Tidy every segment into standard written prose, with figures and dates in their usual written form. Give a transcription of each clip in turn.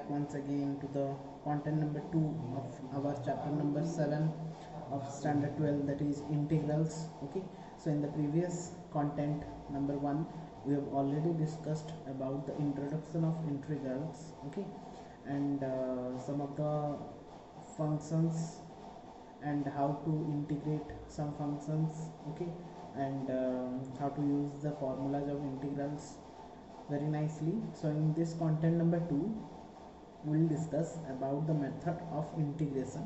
back once again to the content number 2 of our chapter number 7 of standard 12, that is integrals. Okay, so in the previous content number 1 we have already discussed about the introduction of integrals, okay, and some of the functions and how to integrate some functions, okay, and how to use the formulas of integrals very nicely. So in this content number 2 we'll discuss about the method of integration.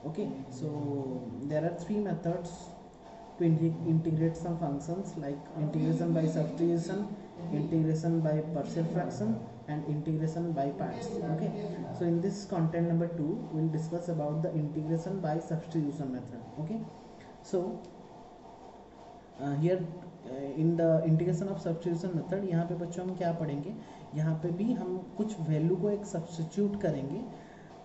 Okay, so there are three methods to integrate some functions, like integration by substitution, integration by partial fraction, and integration by parts. Okay, so in this content number 2 we'll discuss about the integration by substitution method. Okay, so here in the integration of substitution method, यहाँ पे बच्चों हम क्या पढ़ेंगे, यहाँ पे भी हम कुछ वैल्यू को एक सब्स्टिट्यूट करेंगे,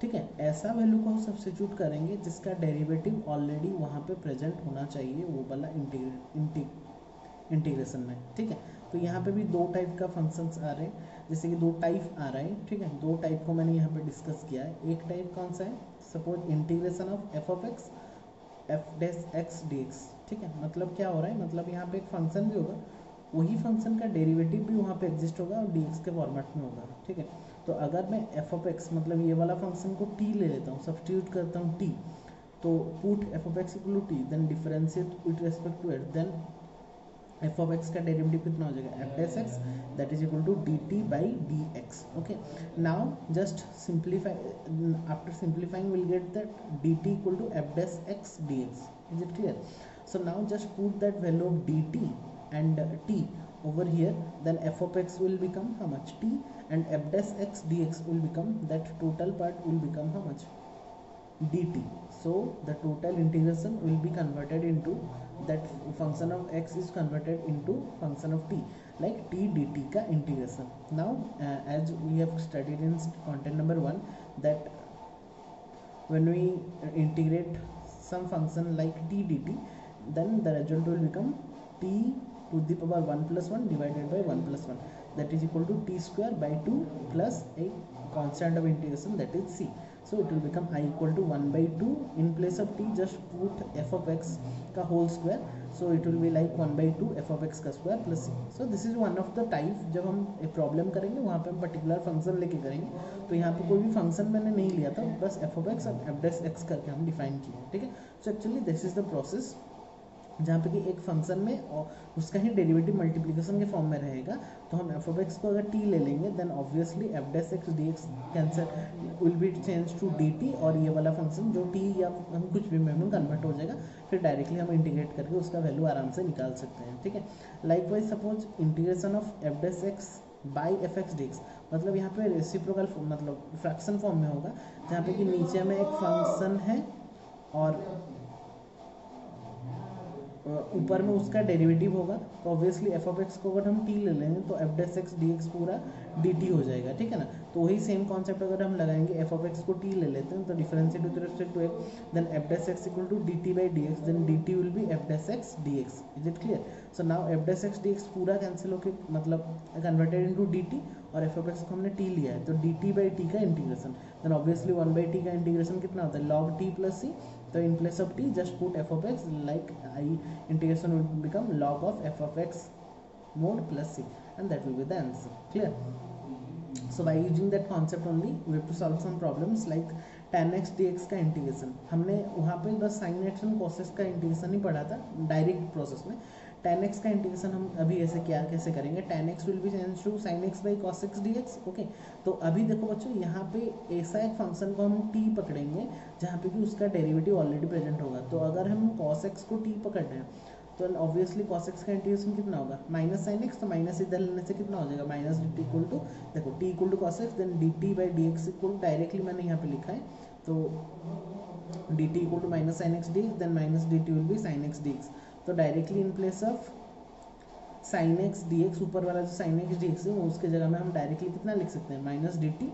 ठीक है, ऐसा वैल्यू को सब्स्टिट्यूट करेंगे जिसका डेरिवेटिव ऑलरेडी वहाँ पे प्रेजेंट होना चाहिए वो वाला इंटीग्रेशन में, ठीक है। तो यहाँ पे भी दो टाइप का फंक्शंस आ रहे हैं, जैसे कि दो टाइप आ रहा है, ठीक है, दो टाइप को मैंने यहाँ पे डिस्कस किया है। एक टाइप कौन सा है, suppose integration of F of x F dash X D x, ठीक है, मतलब क्या हो रहा है, मतलब यहाँ पे एक फंक्शन भी होगा, वही फंक्शन का डेरिवेटिव भी वहाँ पे एग्जिस्ट होगा और डी एक्स के फॉर्मेट में होगा, ठीक है। तो अगर मैं एफ ऑफ एक्स मतलब ये वाला फंक्शन को टी ले लेता हूँ, सब्स्टिट्यूट करता हूँ टी, तो put F of X equal to T, then differentiate with respect to it, then F of X का डेरिवेटिव कितना हो जाएगा, F dash X that is equal to D T by D x. Okay, now just simplify, after simplifying will get that D T equal to F dash X D X. Is it clear? So now just put that value of dt and t over here, then f of x will become how much, t, and f dash x dx will become, that total part will become how much, dt. So the total integration will be converted into, that function of x is converted into function of t, like t dt ka integration. Now as we have studied in content number 1 that when we integrate some function like t dt, then the result will become t to the power 1 plus 1 divided by 1 plus 1, that is equal to t square by 2 plus a constant of integration, that is c. So it will become I equal to 1 by 2, in place of t just put f of x का whole square, so it will be like 1 by 2 f of x का square plus c. So this is one of the type, जब हम एक problem करेंगे वहाँ पे हम particular function लेके करेंगे, तो यहाँ पे कोई भी फंक्शन मैंने नहीं लिया था, बस f of x और f dash x करके हम डिफाइन किए, ठीक है। So actually this is the process जहाँ पे कि एक फंक्शन में और उसका ही डेरिवेटिव मल्टीप्लिकेशन के फॉर्म में रहेगा, तो हम एफ ऑफ एक्स को अगर टी ले लेंगे, then obviously F dash X D X cancel will be change to D T, और ये वाला फंक्शन जो टी या हम कुछ भी में कन्वर्ट हो जाएगा, फिर डायरेक्टली हम इंटीग्रेट करके उसका वैल्यू आराम से निकाल सकते हैं, ठीक है। Likewise suppose integration of F dash x by F x D x, मतलब यहाँ पे रेसिप्रोकल मतलब फ्रैक्शन फॉर्म में होगा, जहाँ पे कि नीचे में एक फंक्शन है और ऊपर में उसका डेरिवेटिव होगा, तो ऑब्वियसली एफ ऑफ एक्स को अगर हम टी ले लेंगे तो F dash X D X पूरा डी टी हो जाएगा, ठीक है ना। तो वही सेम कॉन्सेप्ट अगर हम लगाएंगे, एफ ऑफ एक्स को टी ले लेते हैं तो differentiate with respect to X, then F dash X equal to D T by D X, then D T will be F dash X D X. Is it clear? So now F dash X D X पूरा cancel होकर मतलब converted into D T, और F of X को हमने T लिया है, तो D T by T का integration, then obviously 1 by T का इंटीग्रेशन कितना होता है, लॉग टी प्लस सी, तो in place of t just put f of x, like I integration will become log of f of x mod plus c, and that will be the answer. Clear? So by using that concept only we have to solve some problems like tan x dx का integration, हमने वहाँ पे बस sin x and cos x का integration ही पढ़ा था direct process में। tan x का इंटीग्रेशन हम अभी ऐसे कैसे करेंगे, tan x will be change to sin x by cos x dx। Okay, तो अभी देखो बच्चों, यहाँ पे ऐसा एक फंक्शन को हम t पकड़ेंगे जहाँ पे कि उसका डेरिवेटिव ऑलरेडी प्रेजेंट होगा, तो अगर हम cos x को t पकड़ रहे हैं तो ऑब्वियसली cos x का इंटीग्रेशन कितना होगा, माइनस sin x, तो माइनस इधर लेने से कितना हो जाएगा, minus D T equal to, देखो t equal to cos x, then D T by D x equal, directly मैंने यहाँ पे लिखा है, तो D T equal to minus sine x D X, then minus D T will be sine x D x, तो directly in place of sine x D x, ऊपर वाला जो साइन एक्स डी एक्स है वो उसके जगह में हम डायरेक्टली कितना लिख सकते हैं, माइनस डी टी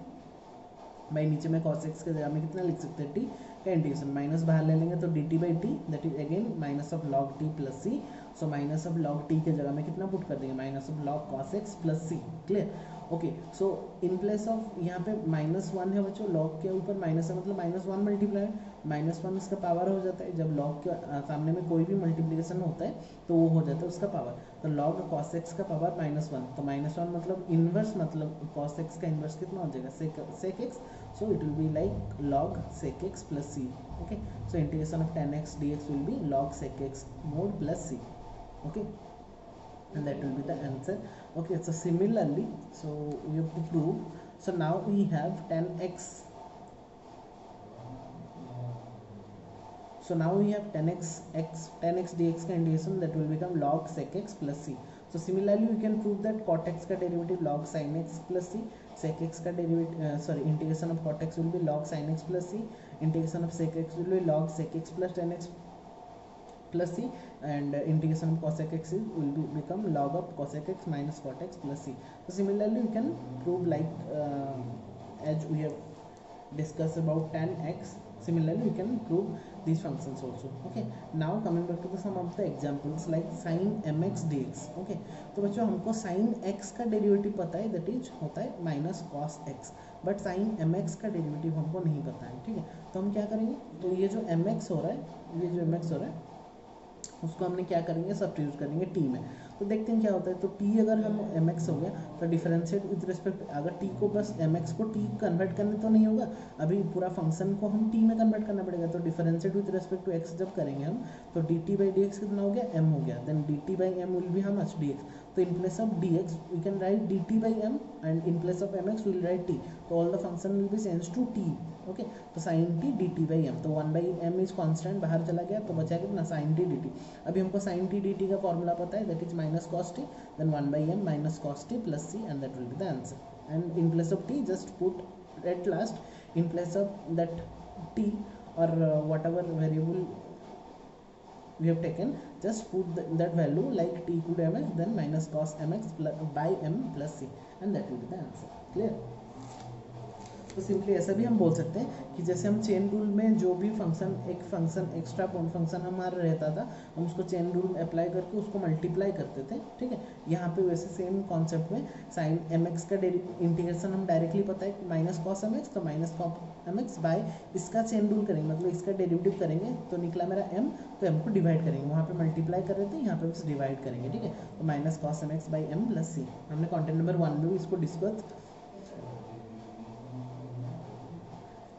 बाई नीचे में cos x के जगह में कितना लिख सकते हैं, टी का इंटीग्रेशन, माइनस बाहर ले लेंगे तो D T by T, that is again minus of log T plus C. So minus of log T के जगह में कितना पुट कर देंगे, minus of log cos x plus C. Clear? Okay, so in place of यहाँ पे -1 है बच्चों, लॉग के ऊपर माइनस है मतलब -1 मल्टीप्लाई, -1 इसका पावर हो जाता है। जब लॉग के सामने में कोई भी मल्टीप्लिकेशन होता है तो वो हो जाता है उसका पावर। तो लॉग कॉस एक्स का पावर -1, तो -1 मतलब इनवर्स, मतलब कॉस एक्स का इनवर्स कितना हो जाएगा, sec X. So it will be like log sec X plus C. Okay, so integration of 10x dx will be log sec X mod plus C. Okay, and that will be the answer. Okay, so similarly, so we have to prove, so now we have 10x, so now we have 10x dx का integration that will become log sec x plus c. So similarly we can prove that cot x का derivative log sin x plus c, sec x का derivative integration of cot x will be log sin x plus c, integration of sec x will be log sec x plus 10x plus c, and integration of cosec x will become log of cosec x minus cot x plus c. So similarly we can prove like as we have discussed about 10x, similarly we can prove these functions also. Okay, now coming back to the some of the examples like sin mx dx. Okay, तो बच्चों हमको sin x का derivative पता है, that is होता है minus cos x, but sin mx का derivative हमको नहीं पता है। ठीक है, तो हम क्या करेंगे, तो ये जो mx हो रहा है, ये जो mx हो रहा है उसको हमने क्या करेंगे, सब्स्टिट्यूट करेंगे टी में। तो देखते हैं क्या होता है। तो टी अगर हम एम एक्स हो गया तो डिफरेंशिएट विद रिस्पेक्ट, अगर टी को बस एम एक्स को टी कन्वर्ट करने तो नहीं होगा, अभी पूरा फंक्शन को हम टी में कन्वर्ट करना पड़ेगा। तो differentiate with respect to X जब करेंगे हम, तो D T by D X कितना हो गया, एम हो गया। Then D T by M will be how much, D x. तो in place of D X we can write D T by M, and in place of M X will write T. तो all the function will be change to T. Okay, तो sine T D T by M, तो 1/m is constant, बाहर चला गया तो बचा कितना, sign T D T. अभी हमको साइन टी डी टी का फॉर्मूला पता है, that is minus cos T, then 1/m minus cos T plus C, and that will be the answer. And in place of T just put at last in place of that T और whatever variable we have taken, just put that value like t equal to mx, then minus cos mx by m plus c, and that will be the answer. Clear? तो simply ऐसा भी हम बोल सकते हैं कि जैसे हम चेन रूल में जो भी फंक्शन, एक फंक्शन एक्स्ट्रा फंक्शन हमारा रहता था, हम उसको चेन रूल अप्लाई करके उसको मल्टीप्लाई करते थे। ठीक है, यहाँ पे वैसे सेम कॉन्सेप्ट में साइन एम एक्स का इंटीग्रेशन हम डायरेक्टली पता है माइनस कॉस एम एक्स, तो minus cos M X by इसका चेन रूल करेंगे, मतलब इसका डेरिवेटिव करेंगे तो निकला मेरा एम, तो एम को डिवाइड करेंगे, वहाँ पे मल्टीप्लाई कर रहे थे, यहाँ पे बस डिवाइड करेंगे। ठीक है, तो minus cos M X by M plus C, हमने कॉन्टेंट नंबर 1 में भी इसको डिस्कस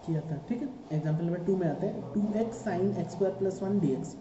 किया था। ठीक है, एग्जाम्पल नंबर 2 में आते हैं, 2x sine x square plus 1 dx।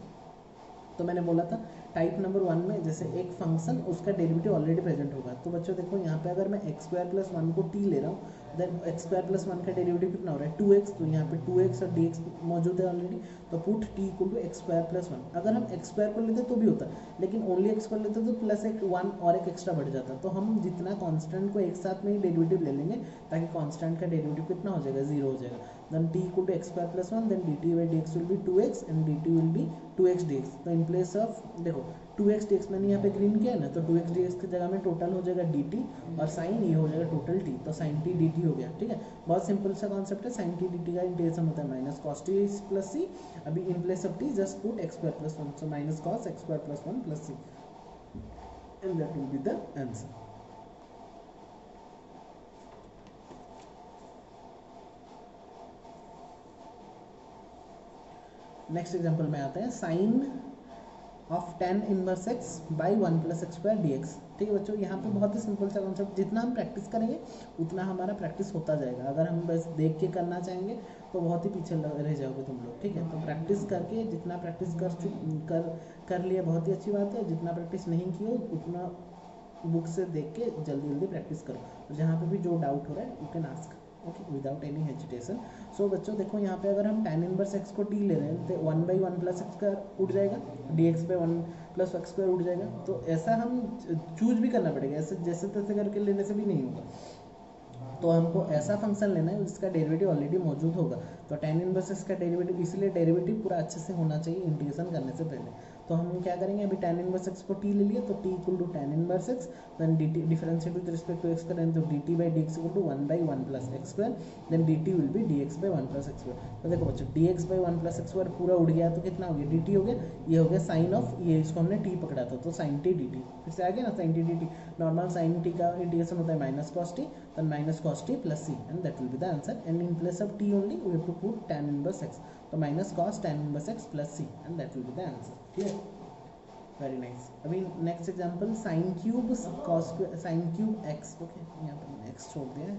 तो मैंने बोला था टाइप नंबर 1 में जैसे एक फंक्शन उसका डेरिवेटिव ऑलरेडी प्रेजेंट होगा। तो बच्चों देखो यहाँ पे अगर मैं एक्स स्क्वायर प्लस 1 को टी ले रहा हूँ, देन एक्स स्क्वायर प्लस 1 का डेरिवेटिव कितना हो रहा है, 2x। तो यहाँ पे 2x और dx मौजूद है ऑलरेडी, तो put t equal to x square plus 1। अगर हम एक्स स्क्वायर को लेते तो भी होता, लेकिन ओनली एक्स स्क्वायर लेते तो प्लस एक 1 और एक एक्स्ट्रा बढ़ जाता। तो हम जितना कॉन्स्टेंट को एक साथ में ही डेरिवेटिव ले लेंगे ताकि कॉन्स्टेंट का डेरिवेटिव कितना हो जाएगा, 0 हो जाएगा। Then t equal to x square plus 1, then dt by dx will be 2x and dt will be 2x dx। तो इन प्लेस ऑफ देखो 2x dx मैंने यहाँ पे ग्रीन किया है ना, तो 2x dx की जगह में टोटल हो जाएगा dt और साइन ये हो जाएगा टोटल t, तो साइन t dt हो गया। ठीक है, बहुत सिंपल सा कॉन्सेप्ट है। साइन t dt का इंटीग्रेशन होता है minus cos t plus c, अभी in place of t just put x square plus 1, so minus cos X square plus 1 plus c, and that will be the answer. Next example में आते हैं, sine of tan inverse x by 1 plus x square D x. ठीक है बच्चों, यहाँ पे बहुत ही सिंपल सा कॉन्सेप्ट, जितना हम प्रैक्टिस करेंगे उतना हमारा प्रैक्टिस होता जाएगा। अगर हम बस देख के करना चाहेंगे तो बहुत ही पीछे रह जाओगे तुम लोग। ठीक है, तो प्रैक्टिस करके, जितना प्रैक्टिस कर लिया बहुत ही अच्छी बात है, जितना प्रैक्टिस नहीं की हो उतना बुक से देख के जल्दी जल्दी प्रैक्टिस करो, और जहाँ पे भी जो डाउट हो रहा है you can ask, okay, without any hesitation. So बच्चों देखो यहाँ पे अगर हम tan इनवर्स x को t ले रहे हैं तो 1/1 प्लस एक्स स्क्वायर उठ जाएगा, dx by 1 plus x square उठ जाएगा। तो ऐसा हम चूज भी करना पड़ेगा, ऐसे जैसे तैसे करके लेने से भी नहीं होगा। तो हमको ऐसा फंक्शन लेना है जिसका डेरिवेटिव ऑलरेडी मौजूद होगा। तो tan इनवर्स x का डेरिवेटिव, इसलिए डेरिवेटिव पूरा अच्छे से होना चाहिए इंटीग्रेशन करने से पहले। तो हम क्या करेंगे, अभी tan इनवर्स x को t ले लिया तो t equal to tan inverse x, then dt differentiate with respect to x करें तो dt by dx equal to 1/1 plus x square, then dt will be dx by 1 plus x square. तो देखो बच्चों dx by 1 plus x square पूरा उड़ गया तो कितना हो गया, dt हो गया, ये हो गया साइन ऑफ, ये इसको हमने t पकड़ा था तो साइन t dt, फिर से आ गया ना sine t dt। Normal sine t का इंटीग्रेशन होता है minus cos t, then minus cos t plus c, and that will be the answer, and in place of t only we have to put tan inverse x, तो minus cos tan inverse x plus c, and that will be the answer. Clear, very nice. अभी next example sine cube cos, sine cube x, okay यहाँ पर x छोड़ दिया है,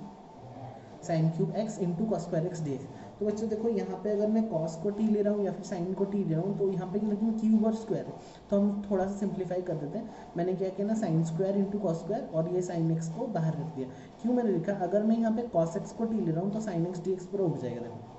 sign cube x into cos square x D. तो बच्चों देखो यहाँ पे अगर मैं कॉस को t ले रहा हूँ या फिर साइन को t ले रहा हूँ तो यहाँ पे लेकिन क्यूब और स्क्वायर है, तो हम थोड़ा सा सिंप्लीफाई कर देते हैं। मैंने क्या किया ना, sine square into cos square और ये साइन x को बाहर रख दिया। क्यों मैंने लिखा, अगर मैं यहाँ पे कॉस x को t ले रहा हूँ तो साइन x dx पूरा उठ जाएगा। देखो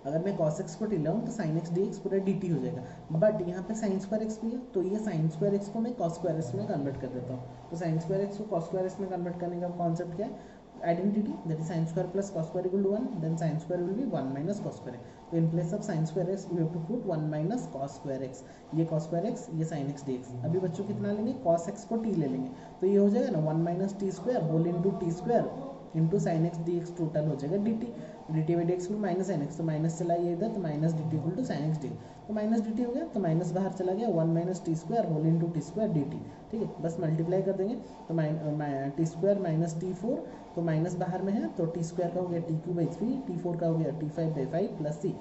अगर मैं cos x को t ले रहा हूँ तो sin x dx पूरा dt हो जाएगा, बट यहाँ पे sin स्क्वायर x भी है तो ये sin स्क्वायर x को मैं cos स्क्वायर x में कन्वर्ट कर देता हूँ। तो sin स्क्वायर x को cos स्क्वायर x में कन्वर्ट करने का कॉन्सेप्ट क्या है, identity, that is sin square plus cos square equal to 1, then sin square will be 1 minus cos square. तो in place of sin square x we have to put 1 minus cos square x, ये cos square x, ये sin x dx। अभी बच्चों कितना लेंगे, cos x को t ले लेंगे तो ये हो जाएगा ना 1 minus T square whole into T square into sine x D X, total हो जाएगा D T, D T by D X minus sine x, तो माइनस चला ये इधर तो minus D T equal to sine x D, तो minus D T हो गया तो माइनस बाहर चला गया, 1 minus T square whole into T square D T. ठीक है, बस मल्टीप्लाई कर देंगे तो T square minus T four, तो माइनस बाहर में है तो टी स्क्वायर का हो गया T Q by 3, T four का हो गया टी फाइव बाई 5 प्लस सी।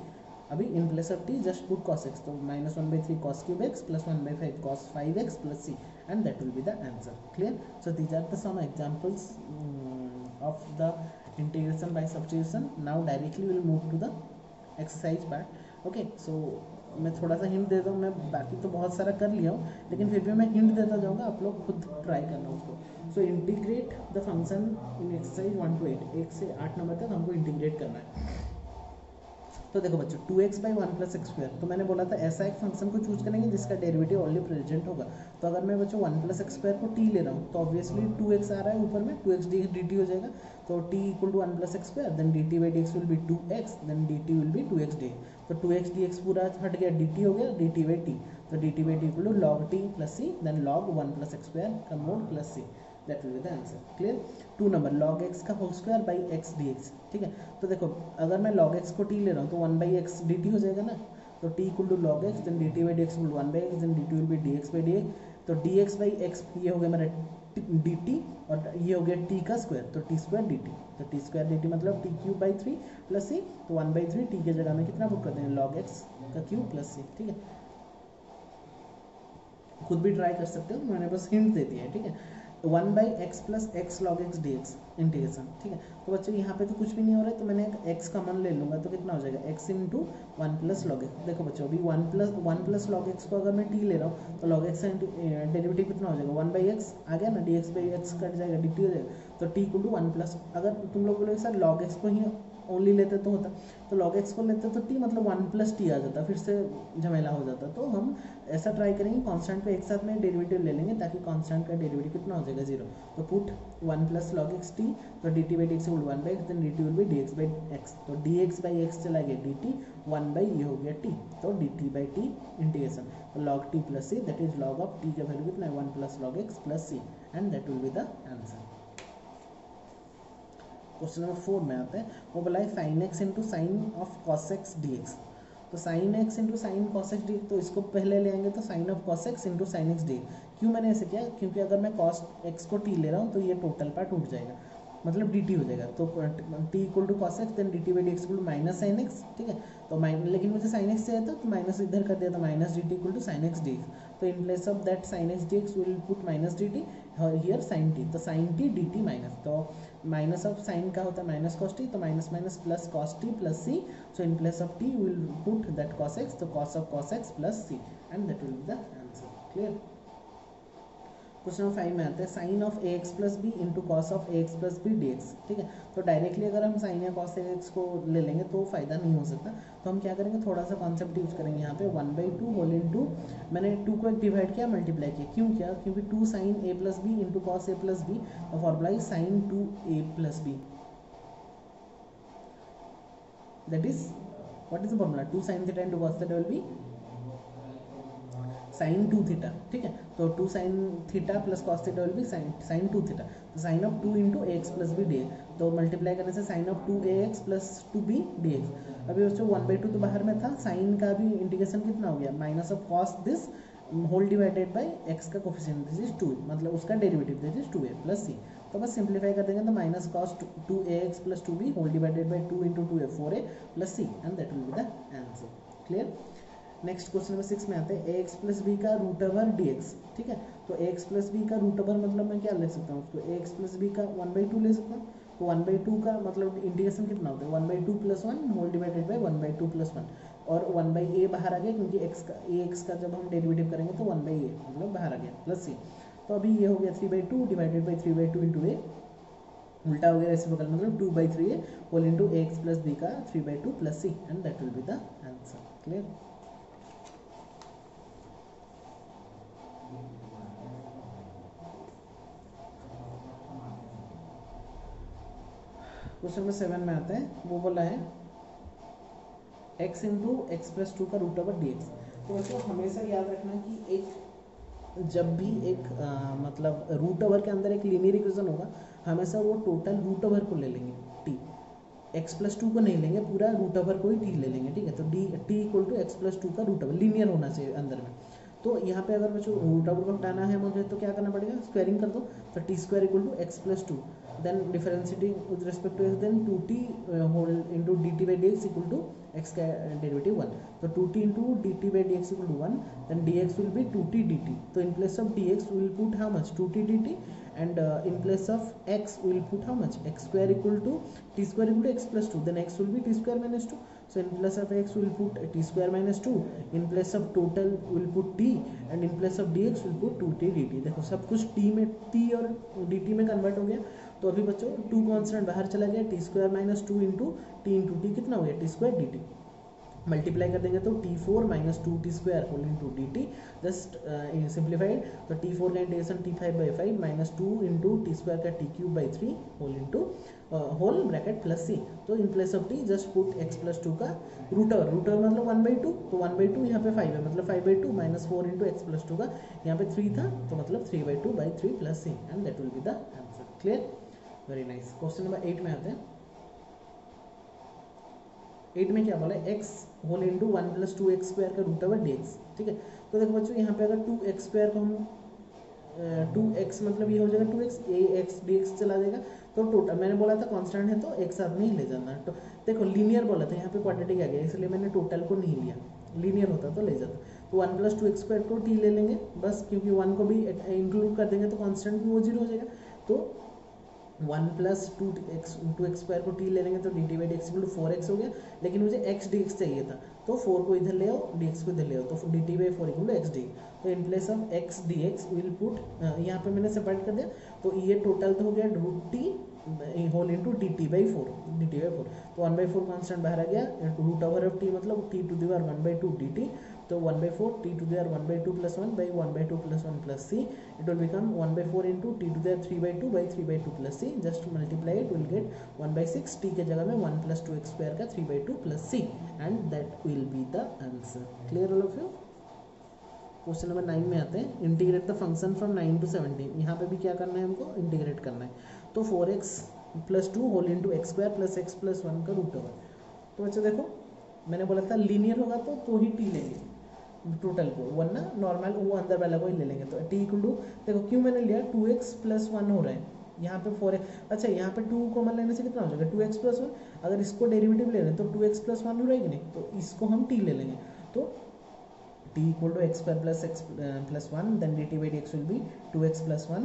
अभी in place of T just put cos x, तो minus 1/3 cos cube x plus 1/5 cos 5x plus c, and that will be the answer. Clear? So these are the some examples of the integration by substitution. Now directly we will move to the exercise part. Okay, so मैं थोड़ा सा hint देता हूँ, मैं बाकी तो बहुत सारा कर लिया हूँ लेकिन फिर भी मैं हिंट देता जाऊँगा, आप लोग खुद ट्राई करना उसको। So integrate the function in exercise 1 to 8, 1 से 8 नंबर तक हमको इंटीग्रेट करना है। तो देखो बच्चों 2x by 1 plus x square, तो मैंने बोला था ऐसा एक फंक्शन को चूज करेंगे जिसका डेरिवेटिव ऑलरेडी प्रेजेंट होगा। तो अगर मैं बच्चों 1 प्लस एक्स स्क्वायर को t ले रहा हूँ तो ऑब्वियसली 2x आ रहा है ऊपर में, 2x dt हो जाएगा, तो t equal to 1 plus x square, then dt by dx will be 2x, then dt will be 2x dx, तो 2x dx पूरा हट गया, dt हो गया dt बाई t, तो dt by t equal to log t plus c, then log 1 plus x square का mod plus c, that will be the answer. Clear. 2 number log x का whole square by x dx। ठीक है, तो देखो अगर मैं log x को t ले रहा हूँ तो 1 बाई एक्स dt हो जाएगा ना, तो t equal to log x, then dt by dx equal to 1 by x, then dt will be dx by dx, तो dx बाई x ये हो गया मेरा dt और ये हो गया t का स्क्वायर, तो t स्क्वायर dt, तो t स्क्वायर dt मतलब t cube by 3 plus c, तो 1 बाई 3 t के जगह में कितना पुट करते हैं log x का क्यूब प्लस c। ठीक है, खुद भी ट्राई कर सकते हो, मैंने बस हिंट दे दिया है। ठीक है, 1 by x plus x log x D x integration. ठीक है, तो बच्चों यहाँ पे तो कुछ भी नहीं हो रहा है तो मैंने एक एक्स कॉमन ले लूँगा तो कितना हो जाएगा x into 1 plus log x. देखो बच्चों अभी 1 प्लस लॉग एक्स को अगर मैं t ले रहा हूँ तो लॉग एक्स का डेरिवेटिव कितना हो जाएगा, 1 बाई एक्स आ गया ना, D x by x cut जाएगा, डी टी हो जाएगा, तो t इक्वल टू 1 प्लस, अगर तुम लोग बोलोगे सर लॉग एक्स को ही ओनली लेते तो होता, तो log x को लेते तो t मतलब 1 प्लस टी आ जाता, फिर से झमेला हो जाता। तो हम ऐसा ट्राई करेंगे कांस्टेंट पे एक साथ में डेरिवेटिव ले लेंगे ताकि कांस्टेंट का डेरिवेटिव कितना हो जाएगा 0, तो put 1 plus log x t, तो dt by dx equal 1 by x, then dt will be dx by x, तो dx बाई x चला गया dt, 1 बाई ये हो गया t, तो dt बाई t इंटीग्रेशन, तो log t plus c, that is log of t का value कितना है 1 plus log x plus c, and that will be the answer. Question number 4 में आते हैं, वो बोला है sine x into sine of cos x D x, तो sine x into sine cos x D, तो इसको पहले ले आएंगे तो sine of cos x into sine x D. क्यों मैंने ऐसे किया, क्योंकि अगर मैं कॉस एक्स को टी ले रहा हूँ तो ये टोटल पार्ट उठ जाएगा, मतलब डी टी हो जाएगा, तो T equal to cos X, then D T by D x equal to minus sine X. ठीक है, तो लेकिन मुझे साइन एक्स चाहिए था तो माइनस इधर कर दिया, तो minus D T equal to sine x D x, तो in place of that sine x D x will put minus D t, here sine t, तो sine T D t minus, तो minus of sine का होता है minus cos t, तो minus minus plus cos T plus C, so in place of t will put that cos x, तो cos of cos x plus C, and that will be the answer. Clear. Question number 5 में आता है sine of A x plus B into cos of A x plus B D x. ठीक है, तो directly अगर हम sign या cos A x को ले लेंगे तो फायदा नहीं हो सकता, तो हम क्या करेंगे थोड़ा सा कॉन्सेप्ट यूज करेंगे यहाँ पे 1/2 होल इंटू, मैंने 2 को एक डिवाइड किया मल्टीप्लाई किया, क्यों किया, क्योंकि 2 sine a plus B into cos a plus b, और formula is sine 2 a plus b, that is what is the formula, 2 sine theta into cos theta will be sine 2 theta, ठीक है। तो 2 sine theta plus cos theta will be sine 2 theta, तो sine of 2 into A x plus B D x, तो multiply करने से sine of 2 A x plus 2 b D x. अभी बच्चों 1/2 तो बाहर में था, साइन का भी इंटीग्रेशन कितना हो गया, minus of cos this whole divided by x का कोफिशिएंट दिस इज 2, मतलब उसका derivative this is 2a plus c. तो बस सिंप्लीफाई कर देंगे तो minus cos 2ax plus 2b whole divided by 2 into 2a 4a plus C, and that will be the answer. Clear. Next question number 6 में आते हैं, ए एक्स प्लस बी का root over d x, ठीक है। तो ए x plus B का root over मतलब मैं क्या ले सकता हूँ उसको, ए एक्स प्लस बी का 1/2 ले सकता हूँ। तो 1/2 का मतलब इंटीग्रेशन कितना होता है, 1/2 plus 1 whole divided by 1/2 plus 1, और 1/a बाहर आ गया क्योंकि एक्स का जब हम डेरिवेटिव करेंगे तो 1/a मतलब बाहर आ गया प्लस सी। तो अभी ये हो गया 3/2 डिवाइडेड बाई 3/2 इंटू ए, उल्टा हो गया रेसिप्रोकल मतलब 2/3a होल इंटू ए एक्स प्लस बी का 3/2 plus C, and that will be the answer. Clear. Question number 7 में आते हैं, वो बोला है x इंटू एक्स प्लस 2 का रूट ओवर डी एक्स। तो बच्चों हमेशा याद रखना कि एक जब भी एक मतलब रूट ओवर के अंदर एक लीनियर इक्वेशन होगा, हमेशा वो टोटल रूट ओवर को ले लेंगे t, एक्स प्लस 2 को नहीं लेंगे, पूरा रूट ओवर को ही t ले लेंगे, ठीक है। तो t equal to X plus 2 का रूट ओवर लीनियर होना चाहिए अंदर में। तो यहाँ पे अगर बच्चों रूट ओवर को हटाना है मुझे तो क्या करना पड़ेगा, स्क्वायरिंग कर दो, तो T square equal to X plus 2, then differentiating with respect to x, then 2t whole into dt by dx equal to x का derivative 1, तो 2t into dt by dx equal to 1, then dx will be 2t dt, तो in place of dx we will put how much 2t dt, and in place of x we will put how much x square equal to t square equal to x plus 2, then x will be t square minus 2, so in place of x we will put t square minus 2, in place of total we will put t, and in place of dx we will put 2t dt। देखो सब कुछ t में t और dt में convert हो गया, तो अभी बच्चों 2 कॉन्स्टेंट बाहर चला गया, t square minus 2 into t कितना हो गया t square D t, multiply कर देंगे तो t4 minus 2t square whole into d t, just simplified, तो t4 का integration t5/5 minus 2 into T square का t³/3 whole into whole bracket plus c, तो in place of t just put x plus 2 का root over मतलब 1/2, तो 1/2 यहाँ पे 5 है मतलब 5/2 माइनस 4 इंटू एक्स प्लस 2 का यहाँ पे 3 था, तो मतलब 3/2/3 plus C, and that will be the answer. Clear, very nice. Question number 8 में आते हैं। 8 में क्या बोला है, x whole into 1 plus 2x square का रूट ओवर dx, ठीक है। तो देखो बच्चों यहाँ पे अगर 2x स्क्वायर को हम 2x मतलब ये हो जाएगा 2x, ax dx चला जाएगा, तो टोटल मैंने बोला था कांस्टेंट है तो एक साथ में ही ले जाना। तो देखो लीनियर बोला था, यहाँ पे क्वाड्रेटिक आ गया इसलिए मैंने टोटल को नहीं लिया, लीनियर होता तो ले जाता। तो 1 प्लस 2x स्क्वायर को t ले लेंगे बस, क्योंकि 1 को भी इंक्लूड कर देंगे तो कांस्टेंट भी वो 0 हो जाएगा, तो 1 प्लस 2x स्क्वायर को t ले लेंगे तो dt by dx equal to 4x हो गया, लेकिन मुझे x dx चाहिए था, तो 4 को इधर ले आओ dx को इधर ले आओ, तो dt by 4 equal to x dx, तो in place of x dx will put, यहाँ पे मैंने सेपरेट कर दिया, तो ये टोटल तो हो गया root t whole into dt by 4, तो 1/4 कॉन्स्टेंट बाहर आ गया, रूट ओवर ऑफ t मतलब t to the power 1/2 dt, तो 1/4 t to the power 1/2 plus 1 by 1/2 plus 1 plus c, it will become 1/4 into t to the power 3/2 by 3/2 plus c, just multiply it, will get 1/6, t के जगह में 1 plus 2x square का 3/2 plus c, and that will be the answer। clear all of you। Question number 9 में आते हैं, integrate the function from 9 to 17। यहाँ पे भी क्या करना है हमको, इंटीग्रेट करना है, तो 4x plus 2 whole into x square plus x plus 1 का रूट ओवर। तो बच्चों देखो मैंने बोला था लीनियर होगा तो ही टी लेंगे टोटल को, वरना नॉर्मल वो अंदर वाला को ही ले लेंगे। तो टी इक्वल टू, देखो क्यों मैंने लिया 2x प्लस 1 हो रहा है, यहाँ पे 4x, अच्छा यहाँ पे 2 कॉमन लेने से कितना हो जाएगा 2x प्लस 1, अगर इसको डेरिवेटिव ले लें तो 2x प्लस 1 हो रहा है कि नहीं, तो इसको हम t ले लेंगे, तो t equal to x square plus x plus 1, then dt by dx will be 2x plus 1,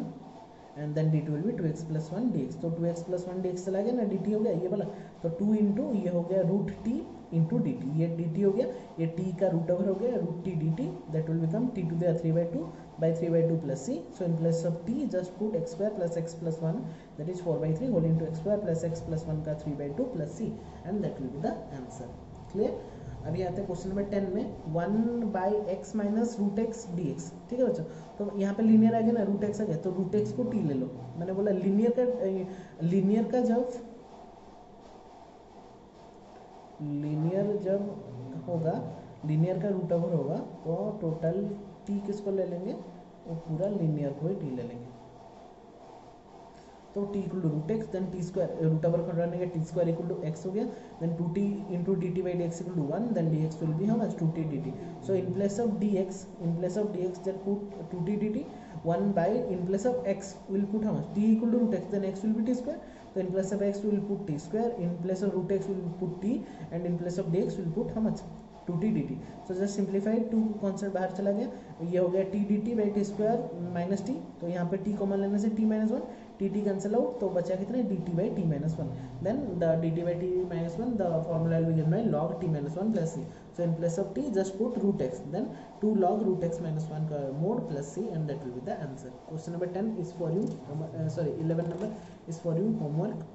and then dt will be 2x plus 1 dx, तो 2x प्लस 1 dx चला गया ना, dt हो गया ये वाला, तो 2 इंटू ये हो गया root t into d t, ये dt हो गया, ये t का रूट ओवर हो गया root t dt, that will become t to the 3/2 by 3/2 plus c, so in place of t just put x square plus x plus 1, that is 4/3 whole into x square plus x plus 1 का 3/2 plus c, and that will be the answer। clear। अभी आते हैं question number 10 में, 1/x minus root x D x, ठीक है बच्चों। तो यहाँ पे लीनियर आ गया ना, रूट एक्स आ गया, तो रूट एक्स को t ले लो, मैंने बोला लीनियर का जब लीनियर जब होगा, लीनियर का रूट ओवर होगा तो टोटल टी किसको ले लेंगे, वो पूरा लीनियर को ही टी ले लेंगे। तो T equal to root x, then t square root over करने के t square equal to x हो गया, then 2t into d T by D x equal to 1, then d x will be how much 2t dt. So in place of dx then put 2t dt, 1 by in place of x will put how much, t equal to root x, then x will be t square, so in place of x we will put t square, in place of root x we will put t, and in place of dx we will put how much 2t dt. So just simplify, 2 constant बाहर चला गया, ये हो गया t dt by t square minus t, तो यहाँ पे t common लेने से t minus 1, t t cancel out, तो बचा कितना dt by t minus 1, then the dt by t minus 1 the formula will be given by log t minus 1 plus c. So in place of t just put root x, then 2 log root x minus 1 का mode plus c, and that will be the answer. Question number 10 is for you, 11 number is for you homework.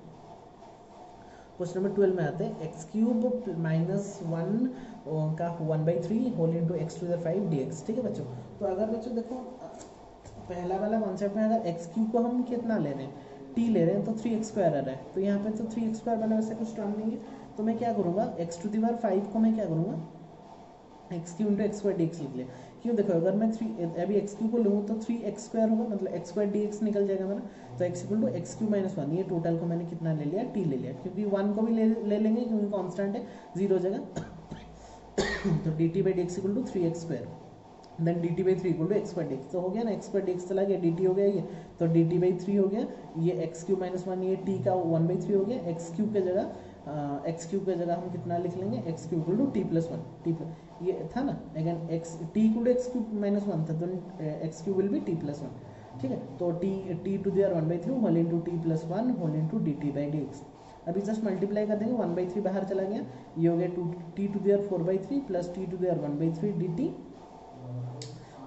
Question number 12 में आते हैं, x cube minus 1 का 1/3 whole into x to the 5 dx. ठीक है बच्चों, तो अगर बच्चों देखो पहला वाला कॉन्सेप्ट में अगर एक्स क्यूब को हम कितना ले रहे हैं, टी ले रहे हैं, तो 3x स्क्वायर आ रहा है, तो यहाँ पे तो 3x स्क्वायर बना वैसे कुछ टर्म नहीं है, तो मैं क्या करूँगा एक्स टू द पावर 5 को मैं क्या करूँगा x cube into x square D x लिख लिया. क्यों, देखो अगर मैं अभी एक्स क्यूब को लूँ तो 3x स्क्वायर होगा, मतलब एक्स स्क्वायर डी एक्स निकल जाएगा मेरा, तो x equal to x cube minus 1, ये टोटल को मैंने कितना ले लिया, टी ले लिया, क्योंकि 1 को भी ले लेंगे क्योंकि कॉन्स्टेंट है, 0 जगह तो D T by D x equal to 3x square, then D T by 3 equal to x square D x, तो हो गया ना, एक्स स्क्वायर डी एक्स चला गया, डी टी हो गया ये, तो डी टी बाई 3 हो गया, ये एक्स क्यूब माइनस 1, ये टी का 1/3 हो गया, एक्स क्यूब के जगह हम कितना लिख लेंगे, x cube equal to t plus 1, t ये था ना, again x t equal to x cube minus 1 था, तो x cube will be t plus 1. ठीक है, तो t to the 1/3 whole into t plus 1 whole into d T by D x. अभी just multiply कर देंगे, 1/3 बाहर चला गया, ये हो गया t to the 4/3 plus T to the 1/3 d t.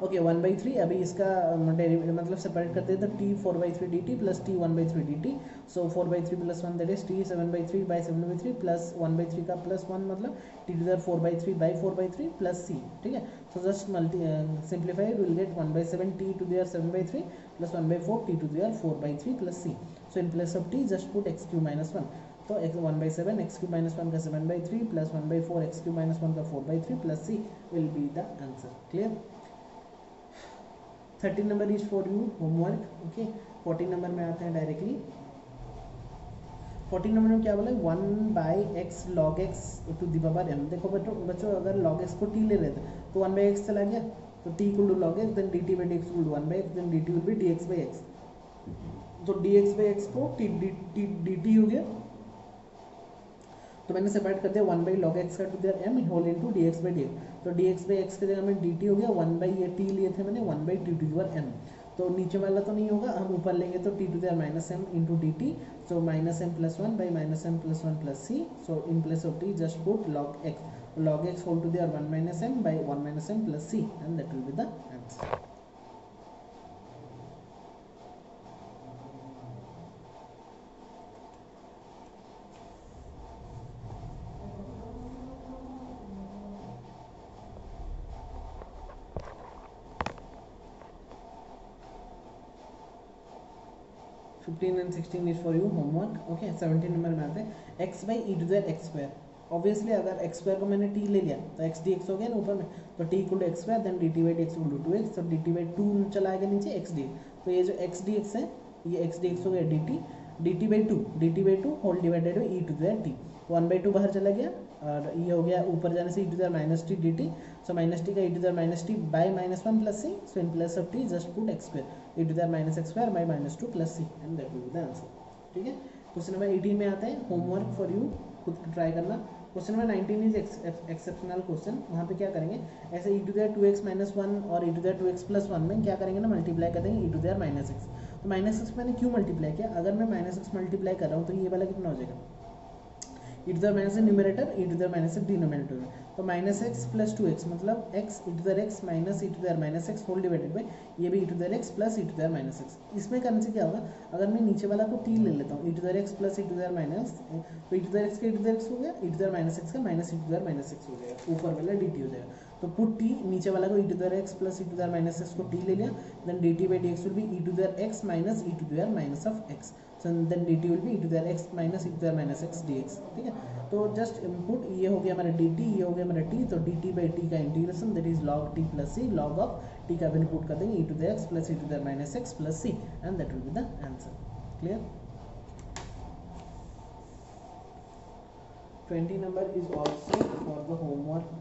Okay 1/3, अभी इसका मतलब सेपरेट करते हैं, तो t 4/3 d t plus t 1/3 d t. So 4/3 plus 1 that is t 7/3 by 7/3 plus 1/3 का प्लस 1 मतलब t to the 4/3 by 4/3 plus c. ठीक है, so just simplify will get 1/7 t to the 7/3 plus 1/4 t to the 4/3 plus C. So in place of T just put x Q minus 1, तो 1/7 x Q minus 1 का 7/3 plus 1/4 x Q minus 1 का 4/3 plus c will be the answer. Clear. 13 number is for you homework. Okay 14 number में आते हैं directly. 14 number में क्या बोला, 1/x log x to the power m. देखो बच्चों अगर log x को t ले रहे थे तो 1/x चला गया, तो t equal to log x, then dt by dx equal to 1/x, then dt will be dx by x. तो dx बाई x को dt हो गया, तो मैंने सेपरेट कर दिया 1/log x का to the m whole into d x by D x. तो डी एक्स बाई एक्स की जगह में dt हो गया, 1/, ये t लिए थे मैंने 1/t टू द m. तो नीचे वाला तो नहीं होगा, हम ऊपर लेंगे तो t to the minus m into d t. So minus m plus 1 by minus m plus 1 plus c. So in place of t just put log x whole to the 1 minus m by 1 minus m plus c, and that will be the answer. Fifteen and 16 is for you homework. Okay 17 number में आते हैं, x by e to the x square. Obviously अगर x square को मैंने T ले लिया तो x D x हो गया ना ऊपर में, तो T equal to x square, then D T by D x equal to 2x, तो डी टी बाई 2 चला आएगा नीचे एक्स डी. तो ये जो एक्स डी एक्स है, ये एक्स डी एक्स हो गया d T by 2 whole divided by e to the t. 1/2 बाहर चला गया, और ये हो गया ऊपर जाने से e to the minus t D t. So minus t का e to the minus t by minus 1 plus C. So in place of T just put x square, e to the minus x square by minus 2 plus C, and that will be the answer. ठीक है, question number 18 में आते हैं, homework for you, खुद try करना. Question number 19 is exceptional question. वहाँ पे क्या करेंगे, ऐसे ई टू द 2x माइनस 1 और ई टू द 2x प्लस 1 में क्या करेंगे ना, मल्टीप्लाई कर देंगे e to the minus x. तो माइनस एक्स मैंने क्यों मल्टीप्लाई किया, अगर मैं माइनस एक्स मल्टीप्लाई कर रहा हूँ तो ये वाला कितना हो जाएगा, e to the minus numerator, e to the minus denominator में. तो माइनस एक्स प्लस 2x मतलब x e to the x minus e to the minus x whole divided by ये भी e to the x plus e to the minus x. इसमें करने से क्या होगा, अगर मैं नीचे वाला को t ले लेता हूँ, e to the x plus e to the minus, तो ई टू द एक्स का ई टू द एक्स हो गया, e to the minus x का minus e to the minus x हो जाएगा, ऊपर वाला dt हो जाएगा. तो पुट टी, नीचे वाला को e to the x plus e to the minus x को टी ले लिया, then D T by D x will be e to the x minus e to the minus of x, so then D T will be e to the x minus e to the minus x D x. ठीक है, तो just input ये हो गया हमारा D t, ये हो गया हमारा टी, तो डी टी बाई टी का integration that is log T plus c, log of t का वैल्यू पुट कर देंगे e to the x plus e to the minus x plus C and that will be the answer. Clear? 20 number is also for the homework.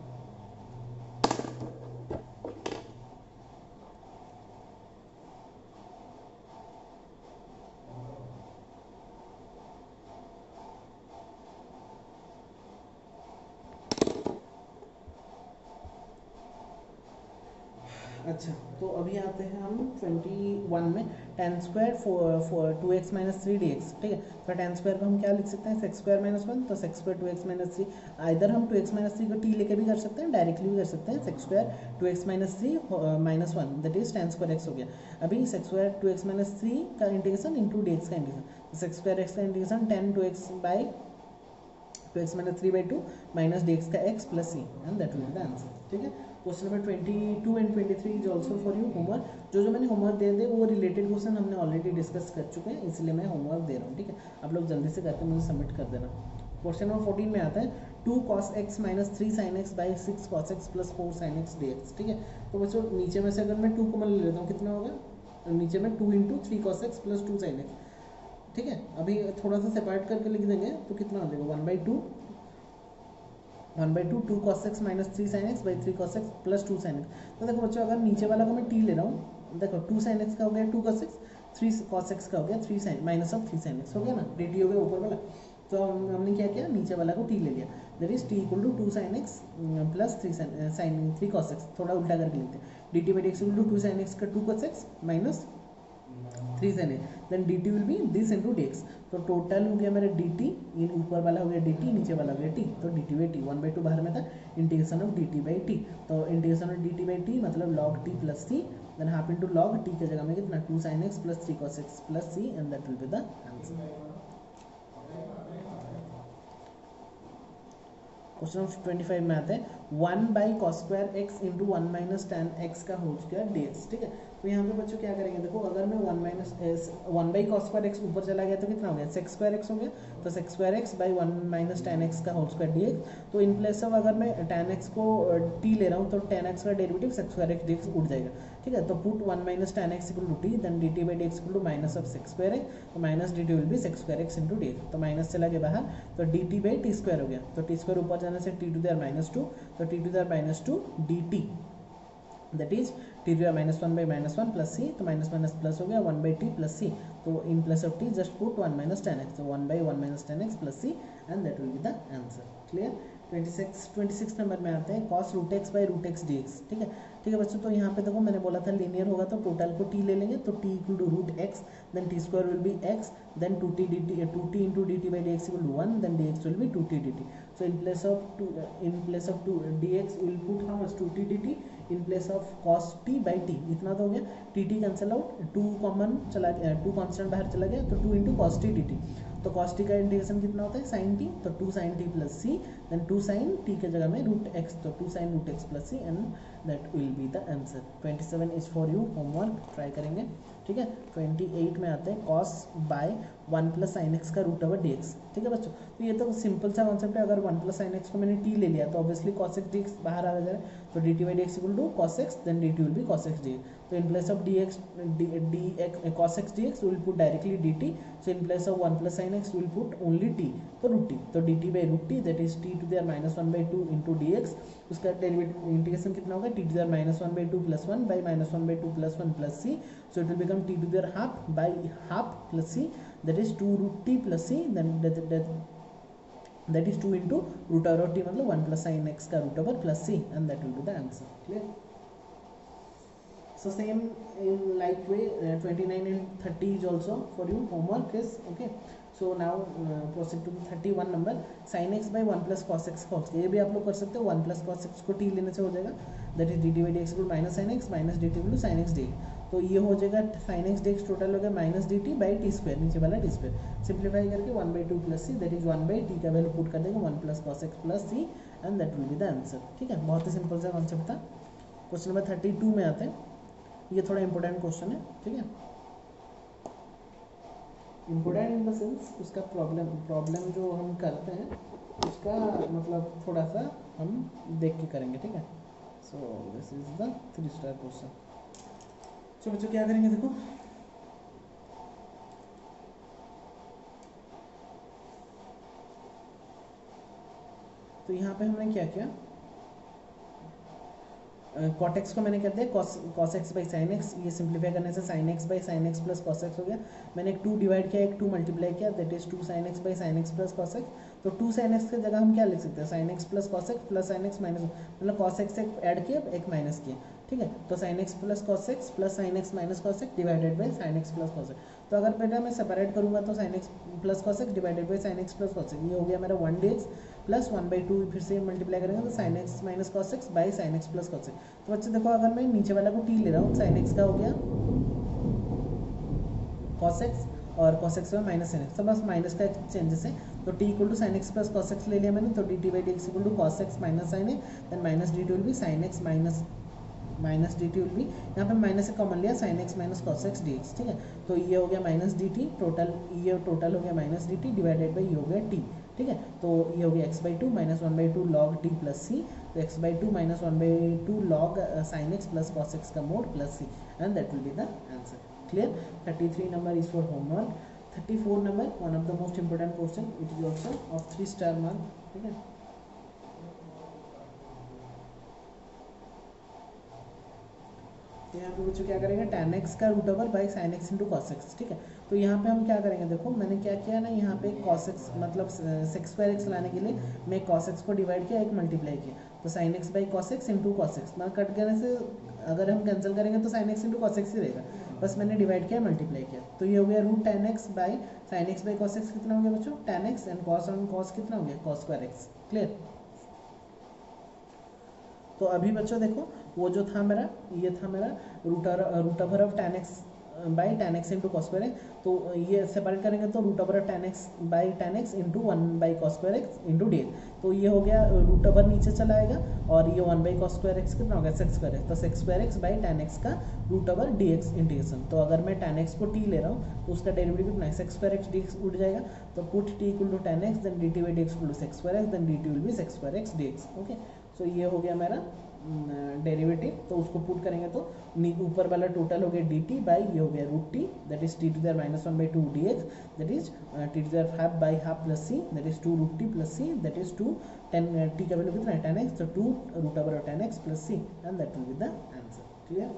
अच्छा, तो अभी आते हैं हम 21 में, ten square four 2x minus three D x. ठीक है, तो टेन स्क्वायर को हम क्या लिख सकते हैं, सेक्स स्क्वायर माइनस वन, तो sec square 2x minus three, इधर हम 2x माइनस थ्री को टी लेके भी कर सकते हैं, डायरेक्टली भी कर सकते हैं, sec square 2x minus three minus one that is tan square x हो गया। अभी sec square 2x minus three का इंटीग्रेशन इंटू डी एक्स का इंटीग्रेशन, सेक्स स्क्वायर एक्स का integration tan 2x by 2x minus three by two minus d x का x plus C and that will be the answer. ठीक है, question number 22 and 23 is also for you homework. जो मैंने homework दे दे वो related question हमने already discuss कर चुके हैं, इसलिए मैं होमवर्क दे रहा हूँ। ठीक है, आप लोग जल्दी से करके मुझे सबमिट कर देना। क्वेश्चन नंबर 14 में आता है 2 cos x minus 3 sin x by 6 cos x plus 4 sin x dx। ठीक है, तो बच्चों नीचे में से अगर मैं 2 कॉमन ले लेता हूँ कितना होगा, नीचे में 2 into 3 cos x plus 2 sin x। ठीक है, अभी थोड़ा सा सेपरेट करके लिख देंगे तो कितना हो जाएगा 1/2 2 cos x minus 3 sin x by 3 cos x plus 2 sin x। तो देखो बच्चों अगर नीचे वाला को मैं टी ले रहा हूँ, देखो 2 sin x का हो गया 2 cos x, 3 cos x का हो गया 3 sin minus of 3 sin x हो गया ना, डी टी हो गया ऊपर वाला। तो हमने क्या किया, नीचे वाला को टी ले लिया, that is t equal to 2 sin x plus 3 cos x, थोड़ा उल्टा करके लिखते हैं, d T by D x equal to 2 sin x का 2 cos x minus 3 sin x, then D T will be this into d x. तो total हो गया मेरा डी टी, ऊपर वाला हो गया डी टी, नीचे वाला हो गया टी, तो डी टी बाई टी 1/2 बाहर में था, integration of d T by t, तो integration of d T by t मतलब log T plus c, then half into log t की जगह में कितना 2 sin x plus 3 cos x plus C and that will be the answer. Question number 25 में आते हैं 1 by cos square x into 1 minus ten x का whole square D x. ठीक है, तो यहाँ पे बच्चों क्या करेंगे, देखो अगर मैं 1 बाई कॉस स्क्वायर एक्स ऊपर चला गया तो कितना हो गया, सेक्स स्क्वायर एक्स हो गया, तो sec square x by 1 minus ten x का होल स्क्वायर डी एक्स। तो इन प्लेस ऑफ अगर मैं टेन एक्स को टी ले रहा हूँ तो टेन एक्स का derivative sec square x D x उठ जाएगा। ठीक है, तो put 1 minus ten x equal to T, then D T by D x equal to minus of sec square x, तो minus D T will be sec square x into d x, तो minus चला गया बाहर, तो D T by t square हो गया, तो T square ऊपर जाने से टी टू द माइनस 2, तो t to the minus 2 d t that is t to the minus 1 by minus 1 plus c, तो माइनस माइनस प्लस हो गया 1 बाई टी प्लस सी, तो in place of T just put 1 minus ten x, तो 1 by 1 minus ten x plus C and that will be the answer. Clear? 26 number में आते हैं cos root x by root x D x. ठीक है बच्चों, तो यहाँ पे देखो मैंने बोला था लीनियर होगा तो टोटल को टी ले लेंगे, तो T equal to root x, then t square will be x, then 2t into d T by D x equal to 1, then d x will be 2t dt। So in place of 2 d x will put how much 2t dt in place of cos t by t, इतना तो हो गया, T cancel out, 2 common चला गया, 2 constant बाहर चला गया, तो 2 इंटू cos t dt, तो cos t का इंटीग्रेशन कितना होता है sin t, तो 2 sin t प्लस c, देन 2 sin t के जगह में रूट x, तो 2 sin रूट x plus c and that will be the answer. 27 is for you homework, try करेंगे। ठीक है, 28 में आते हैं cos by 1 plus sine x का रूट ओवर डी एक्स। ठीक है बच्चों, तो ये तो सिंपल सा कॉन्सेप्ट है, अगर 1 प्लस साइन एक्स को मैंने टी ले लिया तो ऑब्वियसली cos x dx बाहर आ जाएगा, तो D T by D x equal to cos x, then D T will be cos x dx, तो in place of D x cos x dx will put directly d t, so in place of 1 plus sine x will put only t, तो root t, तो D T by root t that is t to the minus 1/2 into d x, उसका derivative integration कितना होगा, t to the minus 1/2 plus 1 by minus 1/2 plus 1 plus c, so it will become t to the half by half plus c, that is 2 root t plus c, then that is 2 into root over t मतलब 1 plus sin x का root over plus c and that will be the answer. Clear? So same in like way 29 and 30 is also for you homework is okay. So now proceed to 31 number sin x by 1 plus cos x का ये भी आप लोग कर सकते हो, 1 plus cos x को t लेने से हो जाएगा, that is dt by dx equal minus sin x minus dt equal sin x dx, तो ये हो जाएगा sin x dx टोटल हो गया minus D T by t square, नीचे वाला टी स्क्वायर सिंप्लीफाई करके 1/2 plus c, that is 1 by T का वैल्यू पुट कर देंगे 1 plus cos x plus C and that will be the answer. ठीक है, बहुत ही सिंपल सा कॉन्सेप्ट था। क्वेश्चन नंबर 32 में आते हैं, ये थोड़ा इंपॉर्टेंट क्वेश्चन है। ठीक है, इम्पोर्टेंट इन द सेंस उसका प्रॉब्लम जो हम करते हैं उसका मतलब थोड़ा सा हम देख के करेंगे। ठीक है, so this is the 3 star question. So बच्चों क्या करेंगे, देखो तो यहाँ पे हमने क्या किया, कॉट एक्स को मैंने कर दिया cos x by sine x, ये सिंप्लीफाई करने से sign x by sine x plus cos x हो गया। मैंने एक 2 डिवाइड किया, एक 2 मल्टीप्लाई किया, that is 2 sign x by sine x plus cos x. तो 2 साइन एक्स की जगह हम क्या लिख सकते हैं, sign x plus cos x plus sine x minus, मतलब कॉस एक्स एक ऐड किया एक माइनस किया। ठीक है, तो sine x plus cos x plus sine x minus cos x divided by sine x plus cos x. तो अगर बेटा मैं सेपरेट करूंगा तो sine x plus cos x divided by sine x plus cos x, ये हो गया मेरा 1 dx प्लस 1/2, फिर से मल्टीप्लाई करेंगे तो sine x minus cos x by sine x plus cos x. तो बच्चे देखो अगर मैं नीचे वाला को टी ले रहा हूँ, साइन एक्स का हो गया कॉस एक्स और कॉस एक्स में माइनस साइन एक्स, तो बस माइनस का चेंजेस है। तो T equal to sine x plus cos x ले लिया मैंने, तो D T by D x equal to cos x minus sine x, then minus D T will be sine x minus D T will be, यहाँ पे minus से common लिया sine x minus cos x D x. ठीक है, तो ये हो गया माइनस डी टी, टोटल ये टोटल हो गया minus D T divided by ये हो गया टी। ठीक है, तो ये हो गया x/2 minus 1/2 log T plus c, तो x/2 minus 1/2 log sine x plus cos x का mod plus C, and that will be the answer. Clear. 33 number is for homework. 34 number one of the most important question, it is also of 3 star mark. ठीक है, तो यहाँ पे बच्चों क्या करेंगे, tan x का root over by sine x into cos x. ठीक है, तो यहाँ पे हम क्या करेंगे, देखो मैंने क्या किया ना, यहाँ पे cos x मतलब sec स्क्वायर एक्स लाने के लिए मैं cos x को डिवाइड किया, एक मल्टीप्लाई किया, तो sine x by cos x into cos x, मतलब कट करने से अगर हम कैंसिल करेंगे तो sine x into cos x ही रहेगा, बस मैंने डिवाइड किया मल्टीप्लाई किया। तो ये हो गया root tan x by sine x by cos x, कितना हो गया बच्चों, tan x and cos on cos कितना हो गया, कॉस स्क्वायर एक्स। क्लियर। तो अभी बच्चों देखो वो जो था मेरा, ये था मेरा root over of tan x by tan x into cos square x, तो ये सेपरेट करेंगे तो root over of tan x by tan x into 1 by cos square x into d x. तो ये हो गया रूट ओवर नीचे चला आएगा और ये 1 बाई कॉस स्क्वायर एक्स कितना हो गया, सेक्स स्क्वायर एक्स, तो sec square x by tan x का root over d x integration. तो अगर मैं tan x को t ले रहा हूँ तो उसका डेरिवेटिव कितना है, sec square x D x उठ जाएगा, तो put t equal to tan x then D T by D x equal to sec square x then D T will be sec square x D x. Okay, so ये हो गया मेरा derivative. तो उसको put करेंगे तो ऊपर वाला टोटल हो गया डी टी बाई ये हो गया root t, that is t to the minus 1/2 d x, that is t to the half by half plus c, that is 2 root t plus c, that is 2 10 t का value कितना है tan x, तो 2 root over tan x plus C, and that will be the answer. Clear.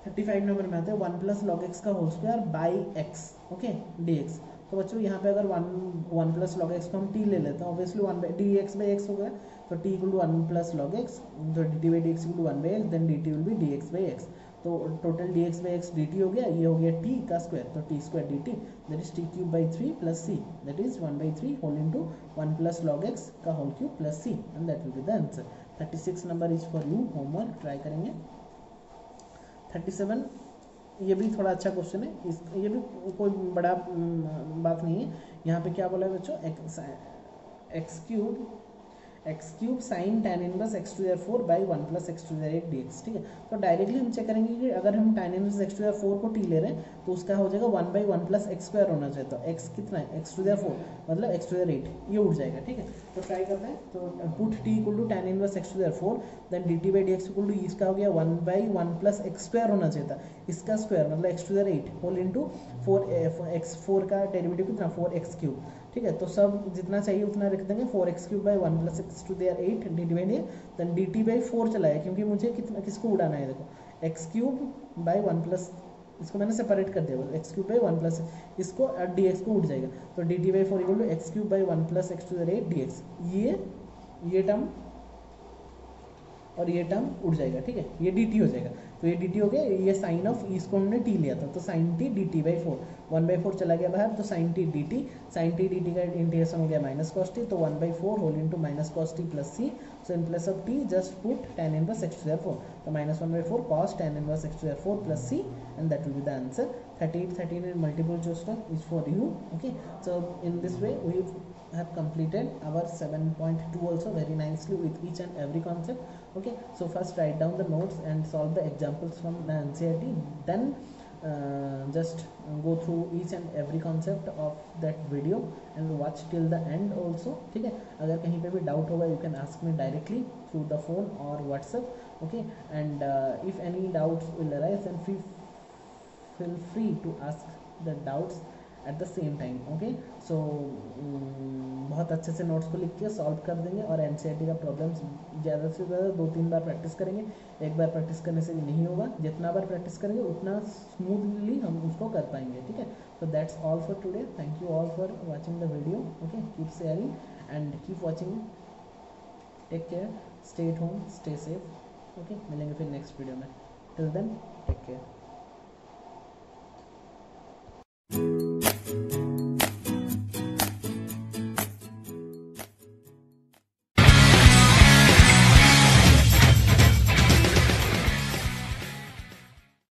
35 number में आते हैं 1 plus log x का whole square by x, okay D x. तो बच्चों यहाँ पे अगर 1 प्लस लॉग एक्स को हम t ले लेते हैं, obviously 1 by D x by x हो गया, तो t equal to 1 plus log x, तो D T by D x equal to 1 by x, then D T will be D x by x. तो total d x by x d T हो गया, ये हो गया t का square, तो T square D t, that is t cube by 3 plus c, that is 1/3 whole into 1 plus log x का whole cube plus C, and that will be the answer. 36 number is for you, homework try करेंगे। 37 ये भी थोड़ा अच्छा question है, इस ये भी कोई बड़ा बात नहीं है। यहाँ पे क्या बोला है बच्चों, x cube sine tan inverse x to the 4 by 1 plus x to the 8 d x. ठीक है, तो डायरेक्टली हम चेक करेंगे कि अगर हम tan inverse x to the 4 को t ले रहे हैं तो उसका हो जाएगा 1 बाई 1 प्लस एक्स स्क्वायर होना चाहिए, तो x कितना है, एक्स टू द 4 मतलब एक्स टू द 8, ये उठ जाएगा। ठीक है, तो ट्राई करते हैं, तो put t equal to tan inverse x to the 4 then D T by D x equal to इसका हो गया 1 बाई 1 प्लस एक्स स्क्वायर होना चाहिए था, इसका स्क्वायर मतलब x to the 8 whole into 4 का डेरिवेटिव कितना 4x क्यूब। ठीक है, तो सब जितना चाहिए उतना रख देंगे, 4x cube by 1 plus x to there 8 d T by d, then D T by 4 चलाया, क्योंकि मुझे कितना किसको उड़ाना है, देखो एक्स क्यूब बाई 1 प्लस, इसको मैंने सेपरेट कर दिया, एक्स क्यूब बाई 1 प्लस इसको डी एक्स को उठ जाएगा, तो D T by 4 equal to x cube by 1 plus x to there 8 d x, ये टर्म और ये टर्म उड़ जाएगा। ठीक है, ये डी टी हो जाएगा, तो ये डी टी हो गया, ये साइन ऑफ इसको हमने टी लिया था, तो sine T D T by 4, 1/4 चला गया बाहर, तो साइन टी डी टी का इंटीग्रेशन हो गया माइनस कॉस टी, तो 1/4 whole into minus cos T plus C, so in place of T just put tan inverse x to the 4, तो minus 1/4 cos tan inverse x to the 4 plus C, and that will be the answer. 38 13 in multiple choice is for you. Okay, so in this way we have completed our 7.2 also very nicely with each and every concept. Okay, so first write down the notes and solve the examples from the NCERT, then just go through each and every concept of that video and watch till the end also. ठीक है, अगर कहीं पे भी doubt होगा you can ask me directly through the phone or WhatsApp. Okay, and if any doubts will arise then feel free to ask the doubts at the same time. Okay, so बहुत अच्छे से notes को लिख के solve कर देंगे और NCERT का प्रॉब्लम्स ज़्यादा से ज़्यादा 2-3 बार प्रैक्टिस करेंगे. एक बार प्रैक्टिस करने से भी नहीं होगा, जितना बार प्रैक्टिस करेंगे उतना स्मूथली हम उसको कर पाएंगे. ठीक है, so that's all for today. Thank you all for watching the video. Okay, keep sharing and keep watching. Take care, stay at home, stay safe. Okay, मिलेंगे फिर नेक्स्ट वीडियो में. Till then, take care.